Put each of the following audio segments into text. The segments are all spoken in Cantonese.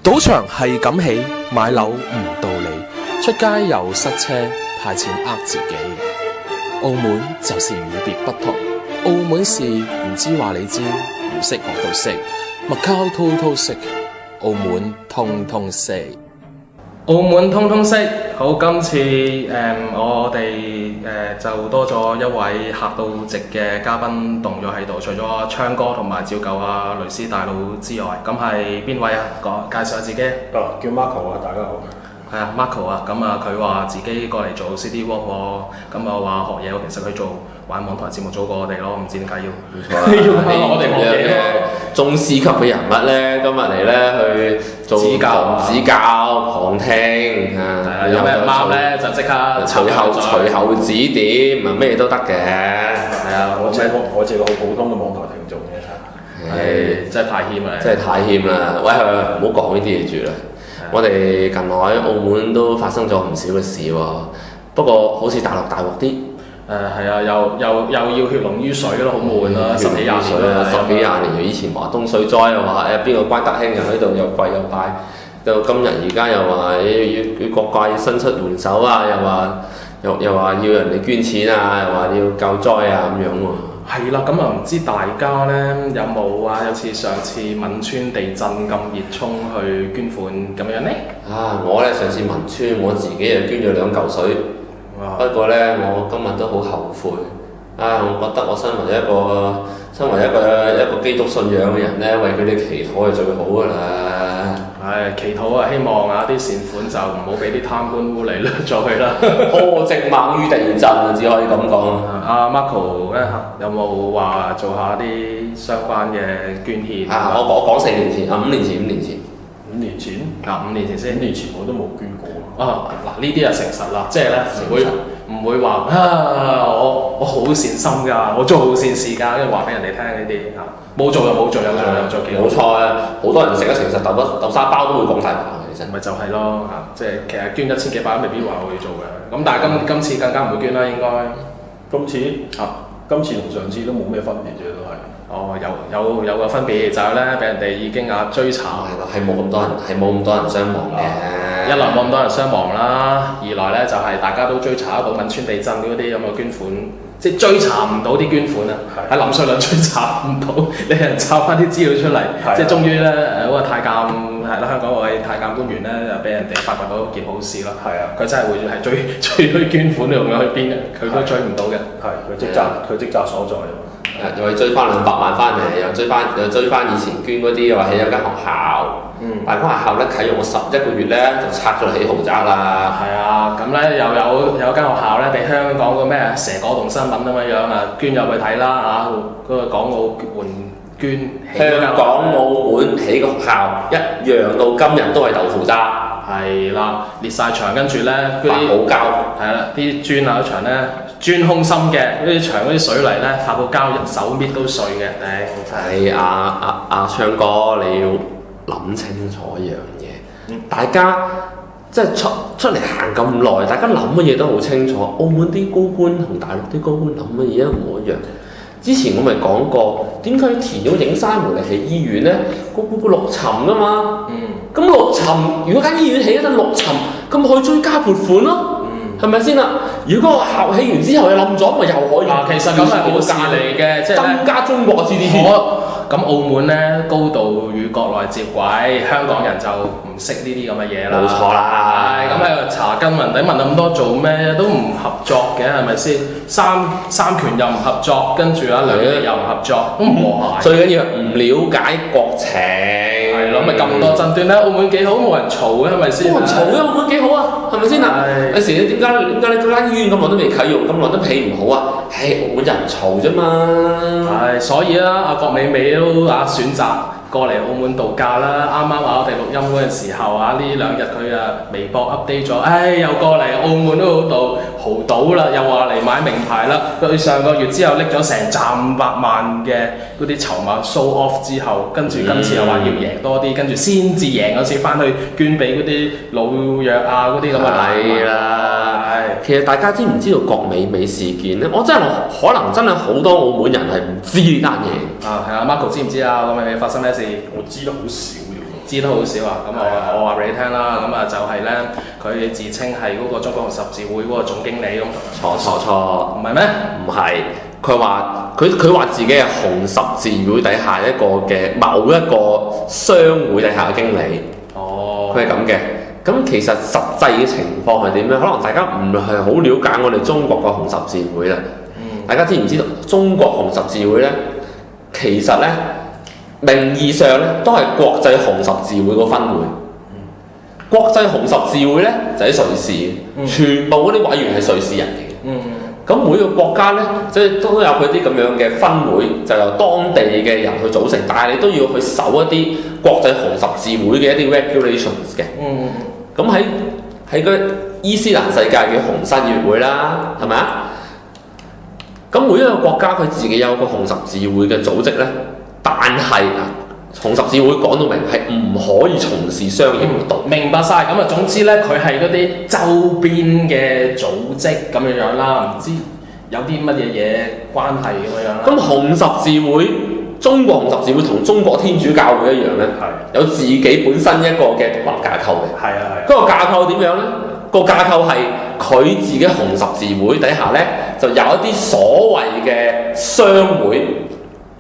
賭場係咁起，買樓唔道理，出街又塞車，派錢呃自己。澳門就是與別不同，澳門事唔知話你知，唔識我都識，麥溝滔滔識，澳門通通識。澳門通通識，好，今次我哋就多咗一位客到席嘅嘉賓動咗喺度，除咗昌哥同埋照舊雷斯大佬之外，咁係邊位啊？介紹下自己。叫 Marco 啊，大家好。係啊，Marco 啊，咁啊佢話自己過嚟做 CD Walk 喎，咁啊話學嘢喎，其實佢做玩網台節目早過我哋咯，唔知點解要。冇錯啦，我哋學嘢嘅宗師級嘅人物咧，今日嚟咧去做指教、旁聽啊，有咩唔啱咧就即刻隨後指點，啊咩都得嘅。係啊，我只個好普通嘅網台聽眾嘅啫。真係太謙啦！真係太謙啦！喂，唔好講呢啲嘢住啦。我哋近來澳門都發生咗唔少嘅事喎，不過好似大陸大鑊啲。係啊，又要血濃於水咯，好悶啊！十幾廿年啦，十幾廿年。以前華東水災又話邊個關德興又喺度又跪又拜，到今日而家又話要各界伸出援手啊，又話要人哋捐錢啊，又話要救災啊咁樣喎。係啦，咁啊唔知大家呢有冇啊？有似上次汶川地震咁熱衷去捐款咁樣呢？我呢上次汶川我自己又捐咗2嚿水，不過呢我今日都好後悔。我覺得我身為一個基督信仰嘅人呢，為佢哋祈禱係最好㗎啦。祈禱啊，希望啲善款就唔好俾啲貪官污吏掠咗去啦。苛政猛於地震啊，只可以咁講。Marco 咧有冇話做下啲相關嘅捐獻？我講4年前5年前。5年前5年前先。5年前我都冇捐過。嗱呢啲就誠實啦，即係咧唔會話我好善心㗎，我做好善事㗎，跟住話俾人哋聽呢啲嚇，冇做就冇做，有做有做幾好。冇錯啊！好多人食得誠實，豆沙包都會講大話嘅，其實。咪就係咯嚇，即係其實捐1000幾百未必話我要做嘅，咁但係今次更加唔會捐啦，應該。今次同上次都冇咩分別啫，都係。有個分別就係咧，俾人哋已經追查。係冇咁多人傷亡嘅。一來冇咁多人傷亡啦，二來咧就係大家都追查到汶川地震嗰啲咁嘅捐款，即係追查唔到啲捐款啊！喺林瑞麟追查唔到，你係抄翻啲資料出嚟，即係終於咧嗰個太監係啦，香港嗰位太監官員咧就俾人哋發掘到一件好事啦。係啊，佢真係會係追啲捐款用咗去邊嘅，佢都追唔到嘅。佢職責所在。又去追翻200萬翻嚟，又追翻以前捐嗰啲，又話起咗間學校。但係間學校咧啟用咗11個月咧，就拆咗嚟起豪宅啦。係啊，咁咧又有間學校咧，俾香港個咩蛇果洞新聞咁樣啊，捐入去睇啦嗰個港澳捐香港澳門起個學校一樣到今日都係豆腐渣。係啦，裂晒牆，跟住咧嗰啲發泡膠係啦，啲磚啊牆咧磚空心嘅，嗰啲牆嗰啲水泥咧發泡膠，人手搣都碎嘅，係阿昌哥，你要諗清楚一樣嘢。大家即係出嚟行咁耐，大家諗乜嘢都好清楚。澳門啲高官同大陸啲高官諗乜嘢一模一樣。之前我咪講過，點解要填咗影山湖嚟起醫院呢？個6層㗎嘛。咁6層，如果間醫院起得6層，咁咪可以追加撥款咯。係咪先啦？如果個校起完之後又冧咗，咪又可以。其實咁係好事嚟嘅，即係增加中國嘅 GDP。咁澳門咧高度與國內接軌，香港人就唔識呢啲咁嘅嘢啦。冇錯啦。咁喺度查根問底問咁多做咩？都唔合作嘅，係咪先？三權又唔合作，跟住兩地又唔合作，都唔和諧。最緊要係唔了解國情。係咯，咪咁多爭端咧？澳門幾好，冇人嘈嘅，係咪先？冇人嘈嘅，澳門幾好啊，係咪先啊？有時點解你嗰間醫院咁耐都未啟用，咁耐都起唔好啊？澳門人嘈啫嘛。所以阿郭美美都選擇過嚟澳門度假啦。啱啱我哋錄音嗰陣時候呢2日佢微博 update 咗，又過嚟澳門嗰度豪賭啦，又話嚟買名牌啦。佢上個月之後拎咗成賺500萬嘅嗰啲籌碼 show off 之後，跟住今次又話要贏多啲，跟住先至贏嗰次翻去捐俾嗰啲老弱嗰啲咁嘅係啦。其實大家知唔知道郭美美事件呢？我真係可能真係好多澳門人係唔知呢單嘢。係Marco 知唔知啊？郭美美發生咩事？我知得好少啫喎。知得好少啊。咁我話俾你聽啦，咁啊就係咧，佢自稱係嗰個中國紅十字會嗰個總經理咁。錯，唔係咩？唔係，佢話自己係紅十字會底下一個嘅某一個商會底下嘅經理。哦，佢係咁嘅。咁其實實際嘅情況係點咧？可能大家唔係好了解我哋中國個紅十字會啦。大家知唔知道中國紅十字會咧？其實咧，名義上咧都係國際紅十字會個分會。國際紅十字會咧就喺瑞士，全部嗰啲委員係瑞士人嚟嘅。咁每個國家咧，即係都有佢啲咁樣嘅分會，就由當地嘅人去組成，但係你都要去守一啲國際紅十字會嘅一啲 regulations 嘅。咁喺個伊斯蘭世界嘅紅新月會啦，係咪啊？咁每一個國家佢自己有個紅十字會嘅組織咧，但係紅十字會講到明係唔可以從事商業活動。明白晒。咁啊，總之咧，佢係嗰啲周邊嘅組織咁樣啦，唔知有啲乜嘢關係咁樣啦。咁紅十字會，中國紅十字會同中國天主教會一樣咧，有自己本身一個嘅獨立架構嘅。係啊。嗰個架構點樣咧？個架構係佢自己紅十字會底下咧，就有一啲所謂嘅商會，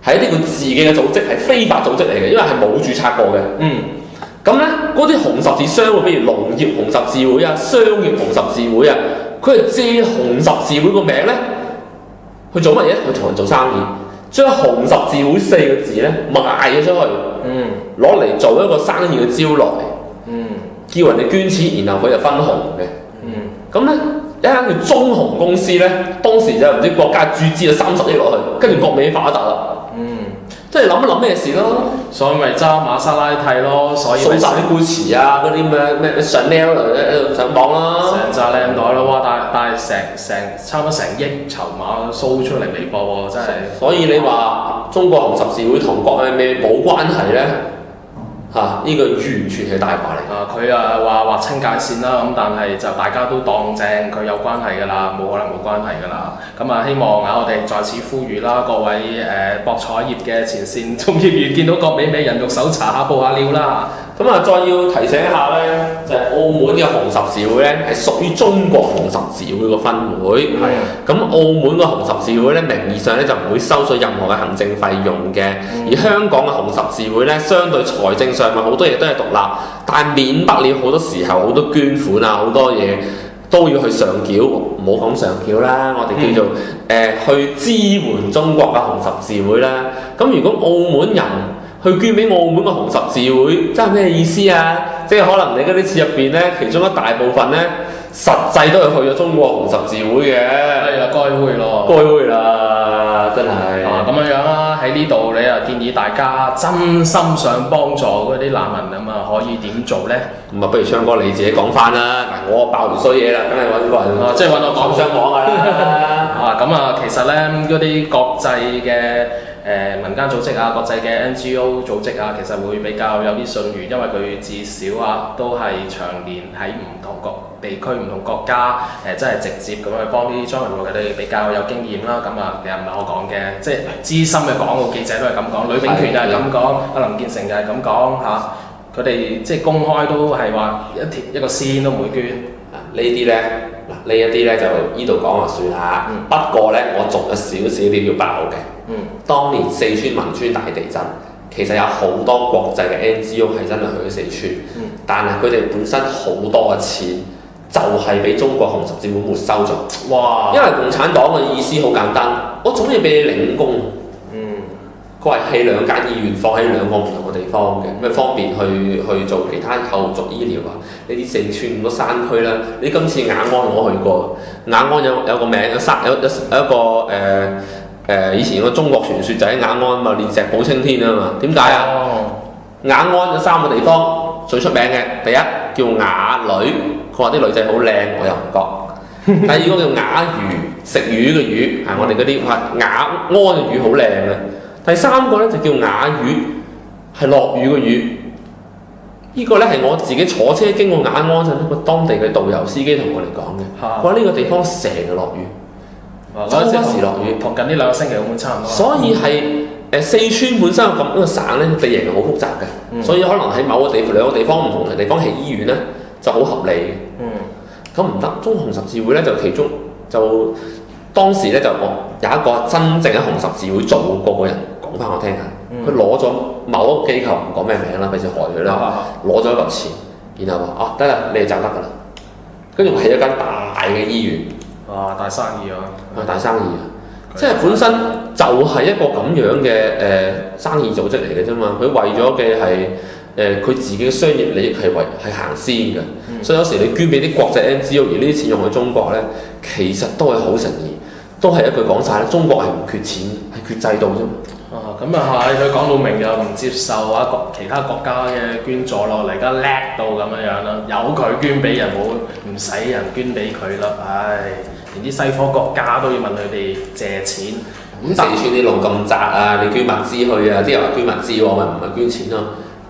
係一啲佢自己嘅組織，係非法組織嚟嘅，因為係冇註冊過嘅。咁咧，嗰啲紅十字商會，譬如農業紅十字會啊、商業紅十字會啊，佢係借紅十字會個名咧去做乜嘢？去同人做生意，將紅十字會四個字咧賣咗出去，攞嚟做一個生意嘅招來。叫人哋捐錢，然後佢就分紅嘅。咁咧一間叫中紅公司咧，當時就唔知國家注資咗30億落去，跟住國美發達啦。即係諗一諗咩事咯？所以咪揸瑪莎拉蒂咯，所以掃晒啲 Gucci 啊，嗰啲咩 Chanel 喺度上網啦，成扎靚袋咯，哇！但係成差唔多成億籌碼 show 出嚟微博喎，真係。所以你話中國紅十字會同國美冇關係咧？呢個完全係大話嚟。佢話清界線啦，咁但係就大家都當正佢有關係㗎啦，冇可能冇關係㗎啦。咁希望我哋在此呼籲啦，各位博彩業嘅前線從業員，見到國美人肉搜查下報下料啦。再要提醒一下咧，就係澳門嘅紅十字會咧，係屬於中國紅十字會個分會。咁澳門嘅紅十字會咧，名義上咧就唔會收取任何嘅行政費用嘅。而香港嘅紅十字會咧，相對財政上面好多嘢都係獨立，但係免不了好多時候好多捐款啊，好多嘢都要去上繳。唔好講上繳啦，我哋叫做去支援中國嘅紅十字會啦。咁如果澳門人去捐俾澳門嘅紅十字會，即係咩意思啊？即係可能你嗰啲錢入邊咧，其中一大部分咧，實際都係去咗中國紅十字會嘅。係啊，該會咯。該會啦，真係。咁樣啦，喺呢度你又建議大家真心想幫助嗰啲難民可以點做咧？咁不如昌哥你自己講翻啦。嗱，我爆完衰嘢啦，梗係揾個人。即係揾我講上網㗎啦。其實咧嗰啲國際嘅民間組織啊，國際嘅 NGO 組織啊，其實會比較有啲信譽，因為佢至少都係長年喺唔同地區、唔同國家真係直接咁去幫啲災民戶，佢哋比較有經驗啦。其實唔係我講嘅，即係資深嘅港澳記者都係咁講，呂秉權就係咁講，阿林建成就係咁講嚇。佢哋即係公開都係話一個仙都唔會捐。呢啲咧，呢一啲咧就依度講就算啦。不過咧，我仲有少少啲要爆嘅。當年四川汶川大地震，其實有好多國際嘅 NGO 係真係去咗四川，但係佢哋本身好多嘅錢就係俾中國紅十字會沒收咗。哇！因為共產黨嘅意思好簡單，我總要俾你領工。佢話係2間醫院放喺2個唔同嘅地方嘅，咁方便去做其他後續醫療啊。呢啲四川咁多山區啦，你今次雅安我去過，雅安有個名有一個以前個中國傳說就喺雅安嘛，練石補青天啊嘛。點解啊？雅安有3個地方最出名嘅，第一叫雅女，佢話啲女仔好靚，我又唔覺。第二個叫雅魚，食魚嘅魚，係我哋嗰啲話雅安嘅魚好靚嘅。第3個咧就叫雅魚，係落雨嘅雨。呢個咧係我自己坐車經過雅安嗰陣，一個當地嘅導遊司機同我哋講嘅。佢話呢個地方成日落雨，周不時落雨，同近呢2個星期澳門差唔多。所以係四川本身有咁多個省咧，地形係好複雜嘅，所以可能喺某個兩個地方唔同嘅地方起醫院咧就好合理嘅。咁唔得，中紅十字會咧就其中就當時咧就有一個真正喺紅十字會做過嘅人講翻我聽下，佢攞咗某一個機構唔講咩名啦，費事害佢啦，攞咗一筆錢，然後話得啦，你哋就得㗎啦，跟住起咗間大嘅醫院。哇！大生意啊！大生意啊！即係本身就係一個咁樣嘅生意組織嚟嘅啫嘛，佢為咗嘅係佢自己嘅商業利益係行先嘅，所以有時你捐俾啲國際 NGO，而呢啲錢用喺中國咧，其實都係好誠意，都係一句講晒咧，中國係唔缺錢，係缺制度啫嘛。咁啊係，佢講到明又唔接受啊其他國家嘅捐助落嚟，而家叻到咁樣啦，由佢捐俾人，唔使人捐俾佢啦，唉！連啲西方國家都要問佢哋借錢。咁四川啲路咁窄啊，你捐物資去啊，啲人話捐物資喎，咪唔係捐錢咯，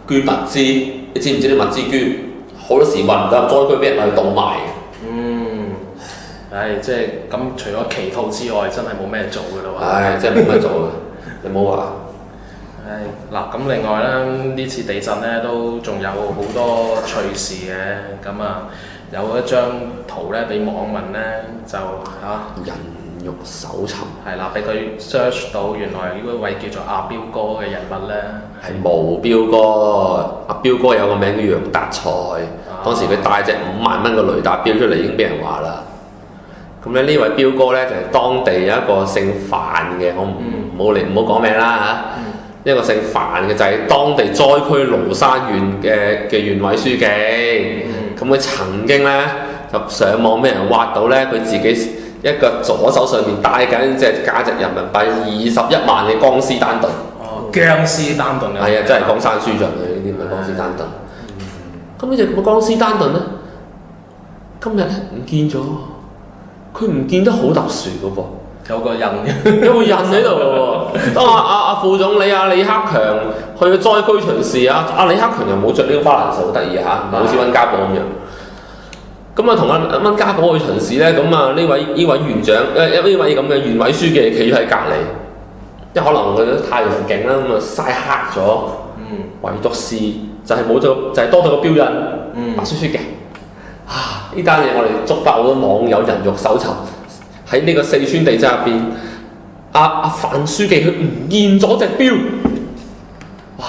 捐物資，你知唔知啲物資捐好多時運唔到災區，俾人去倒賣嘅。即係咁，除咗祈禱之外，真係冇咩做㗎啦喎。真係冇乜做嘅，你唔好話。嗱，咁另外咧，呢次地震咧都仲有好多趣事嘅，咁啊有一張圖咧俾網民咧就人肉搜尋係啦，俾佢 search 到原來呢位叫做阿彪哥嘅人物咧係毛彪哥，阿彪哥有個名叫楊達才，當時佢帶隻5萬蚊嘅雷達標出嚟已經俾人話啦。咁咧呢位彪哥咧就係當地有一個姓范嘅，我唔好講名啦嚇。一個姓范嘅就係當地災區蘆山縣嘅縣委書記，咁佢曾經咧就上網俾人挖到咧，佢自己一個左手上面戴緊隻價值人民幣21萬嘅江詩丹頓。姜絲丹頓係啊，真係江山書盡啊！呢啲唔係江詩丹頓。咁呢隻江詩丹頓咧，今日咧唔見咗，佢唔見得好特殊嘅噃。有個印喺度喎。當阿副總理李克強去災區巡視阿李克強又冇着呢個花蘭袖，好得意嚇，唔係好似温家寶咁樣。咁啊同阿温家寶去巡視咧，咁啊呢位縣長呢位咁嘅縣委書記企咗喺隔離，即係可能佢太陽勁啦，咁啊曬黑咗。唯獨是就係冇咗，就係多咗個標印，白雪雪嘅。呢單嘢我哋觸發好多網友人肉搜尋。喺呢個四川地震入邊，阿范書記佢唔見咗隻錶，哇！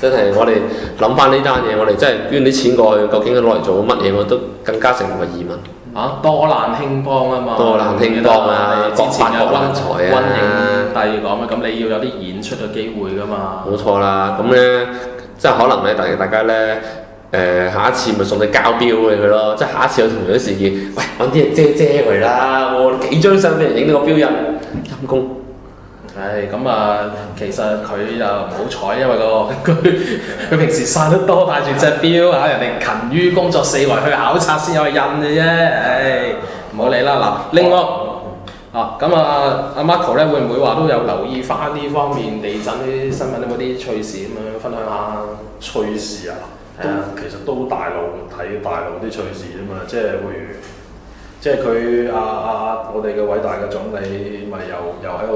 真係我哋諗翻呢單嘢，我哋真係捐啲錢過去，究竟佢攞嚟做乜嘢？我都更加成為疑問。多難興邦啊嘛！多難興邦啊！之前有國才啊！溫影帝講啊，咁你要有啲演出嘅機會噶嘛？冇錯啦，咁咧即係可能咧，大家咧。下一次咪送隻膠錶俾佢咯，即係下一次有同樣嘅事件，喂揾啲嘢遮佢啦，我幾張相俾人影到個錶印，陰公。咁啊，其實佢又唔好彩，因為佢平時曬得多，帶住隻錶嚇，人哋勤於工作四圍去考察先有印嘅啫，唔好理啦。嗱，另外咁阿 Marco 咧會唔會話都有留意翻呢方面地震啲新聞有冇啲趣事咁樣分享下？趣事啊！其實都大陸睇大陸啲趣事啫嘛，即係譬如，即係佢我哋嘅偉大嘅總理咪又喺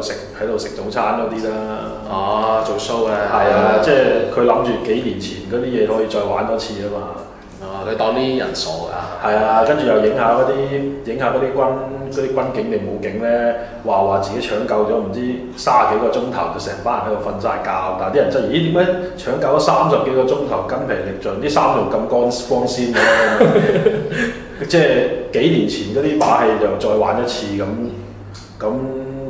度食早餐嗰啲啦。做 show 嘅。係啊，即係佢諗住幾年前嗰啲嘢可以再玩多次啊嘛。佢當啲人傻㗎。係啊，跟住又影下嗰啲軍警定武警咧，話自己搶救咗唔知30幾個鐘頭，就成班人喺度瞓晒覺。但係啲人質疑，咦點解搶救咗30幾個鐘頭筋疲力盡，啲衫仲咁光鮮嘅？即係幾年前嗰啲把戲就再玩一次咁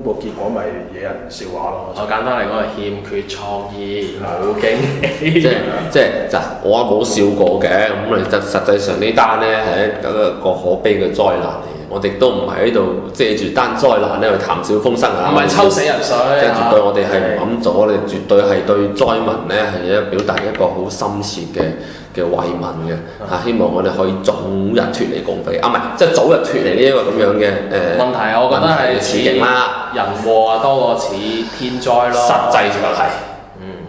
個結果咪惹人笑話咯。簡單嚟講係欠缺創意，冇驚喜。即係我冇笑過嘅，咁你實際上呢單咧係一個可悲嘅災難嚟嘅。我哋都唔係喺度借住單災難咧去談笑風生啊！唔係抽死人水。即係絕對我哋係唔咁做，我哋絕對係對災民咧係表達一個好深切嘅慰問嘅嚇，希望我哋可以早日脱離共匪，唔係即係早日脱離呢一個咁樣嘅問題，我覺得係處境啦，人禍多過似天災咯。實際上係，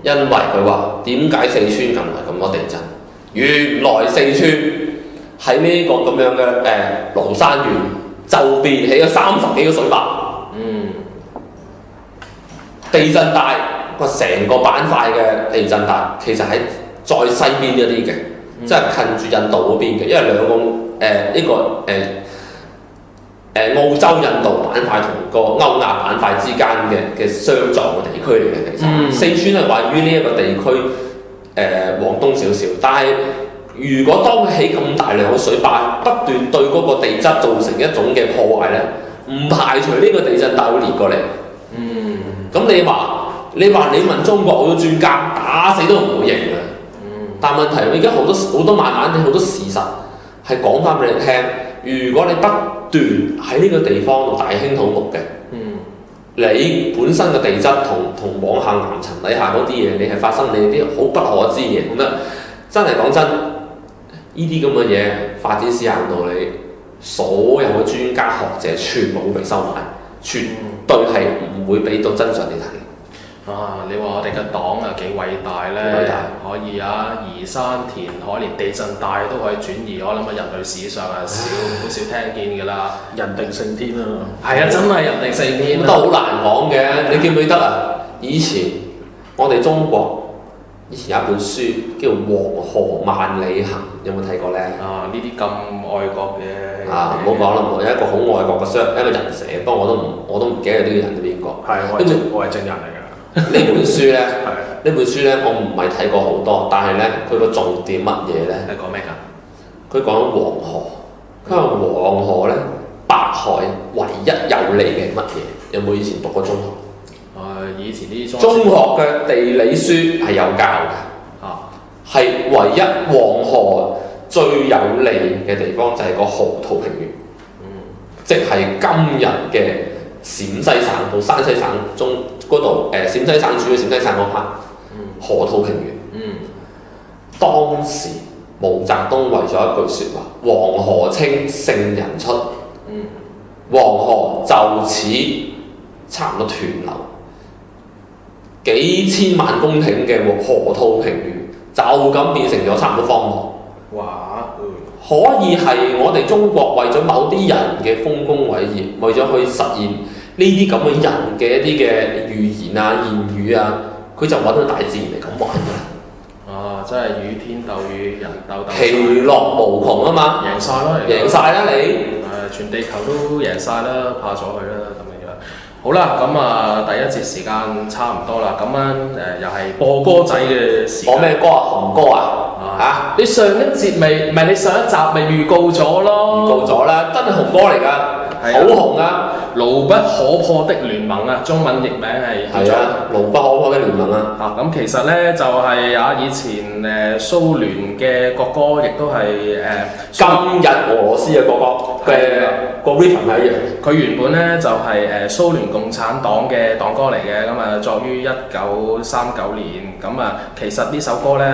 因為佢話點解四川近來咁多地震？原來四川喺呢個咁樣嘅蘆山縣周邊起咗30幾個水壩，地震大個成個板塊嘅地震帶其實喺再西邊一啲嘅，即係近住印度嗰邊嘅，因為兩個呢個澳洲印度板塊同個歐亞板塊之間嘅相撞嘅地區嚟嘅，其實四川係位於呢一個地區往東少少，但係如果當佢起咁大量嘅水壩，不斷對嗰個地質造成一種嘅破壞咧，唔排除呢個地震帶會連過嚟。咁你問中國好多專家打死都唔會認嘅。但問題我而家好多慢慢地好多事實係講翻俾你聽，如果你不斷喺呢個地方度大興土木嘅，你本身嘅地質同往下岩層底下嗰啲嘢，你係發生你啲好不可知嘅，咁真係講真，呢啲咁嘅嘢發展史行道理，所有嘅專家學者全部會被收買，絕對係唔會俾到真相你睇。你話我哋嘅黨啊幾偉大咧，可以移山填海，連地震帶都可以轉移，我諗人類史上好少聽見㗎啦。人定勝天啊！係啊，真係人定勝天。都好難講嘅，你記唔記得啊？以前我哋中國以前有一本書叫《黃河萬里行》，有冇睇過咧？呢啲咁愛國嘅唔好講啦，有一個好愛國嘅一個人寫，不過我都唔記得呢個人係邊個。跟住我係證人嚟㗎。呢本書咧，我唔係睇過好多，但係咧佢個重點乜嘢咧？係講咩㗎？佢講黃河，佢話黃河咧，北海唯一有利嘅乜嘢？有冇以前讀過中學？以前啲中學嘅地理書係有教嘅，係唯一黃河最有利嘅地方就係個河套平原，即係今日嘅陝西省到山西省中嗰度，陝西省主要陝西省嗰 part，河套平原。當時毛澤東為咗一句説話：黃河清，聖人出。黃河就此差唔多斷流，幾千萬公頃嘅河套平原就咁變成咗差唔多荒漠。可以係我哋中國為咗某啲人嘅豐功偉業，為咗去實現呢啲咁嘅人嘅一啲嘅預言啊、言語啊，佢就揾到大自然嚟咁玩㗎。真係與天鬥與人鬥鬥，其樂無窮啊嘛！贏晒啦！贏晒啦你！全地球都贏晒啦，怕咗佢啦咁樣。好啦，咁第一節時間差唔多啦，咁又係播歌仔嘅時間。播咩歌啊？紅歌啊？你上一節你上一集咪預告咗咯？預告咗啦，真係紅歌嚟㗎，好紅啊！牢不可破的聯盟啊，中文譯名係叫做牢不可破的聯盟啊！咁其實咧就係以前蘇聯嘅國歌，亦都係今日俄羅斯嘅國歌嘅個 rhythm 係一樣。佢原本咧就係蘇聯共產黨嘅黨歌嚟嘅，咁作於1939年，咁其實呢首歌咧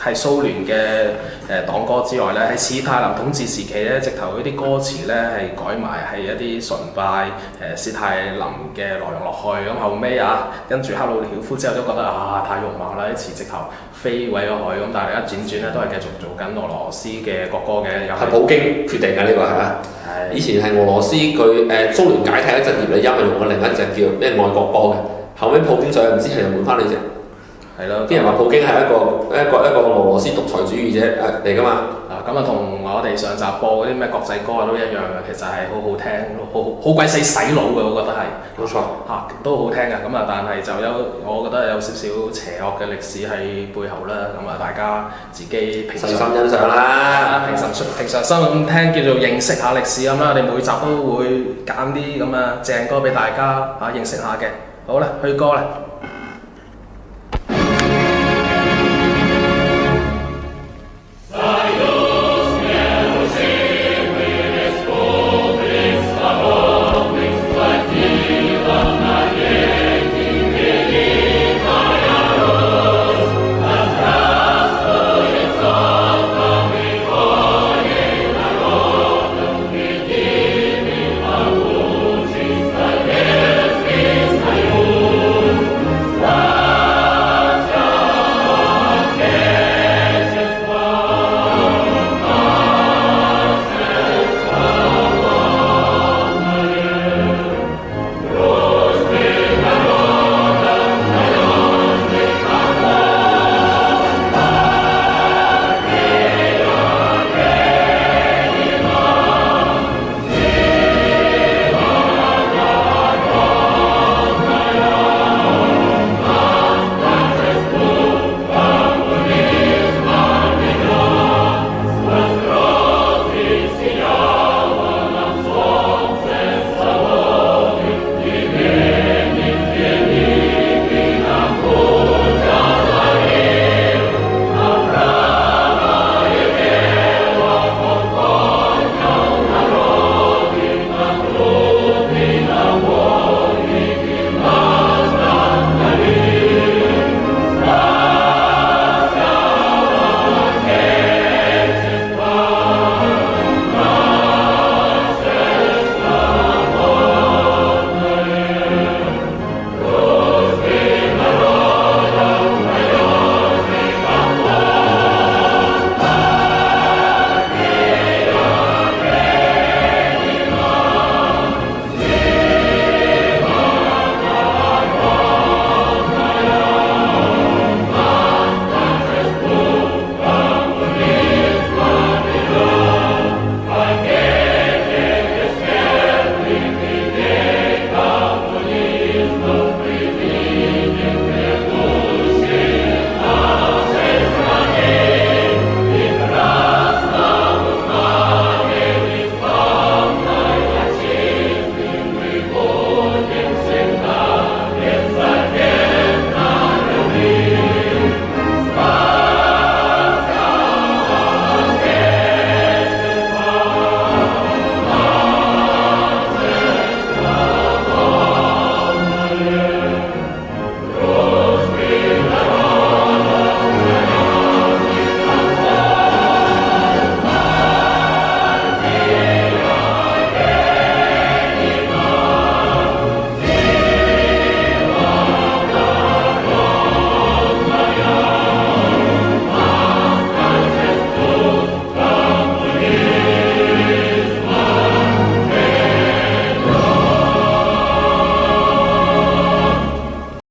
係蘇聯嘅黨歌之外咧，喺史太林統治時期咧，直頭嗰啲歌詞咧係改埋係一啲崇拜史太林嘅內容落去，咁後尾跟住赫魯曉夫之後都覺得太肉麻啦，啲詞直頭飛毀咗佢，咁但係一轉轉咧都係繼續做緊俄羅斯嘅國歌嘅，又係普京決定嘅呢個係嘛？以前係俄羅斯佢蘇聯解體嗰陣，葉利欽係用過另一隻叫咩愛國歌嘅，後尾普京上唔知係換翻呢隻。係咯，啲人話普京係一個俄羅斯獨裁主義者嚟㗎嘛。同我哋上集播嗰啲咩國際歌都一樣嘅，其實係好好聽，好鬼死洗腦嘅，我覺得係。冇錯。都好聽嘅，但係我覺得有少少邪惡嘅歷史喺背後啦，大家自己平常細心欣賞啦。平常心咁聽，叫做認識下歷史咁啦。我哋每集都會揀啲正歌俾大家認識下嘅。好啦，去歌啦。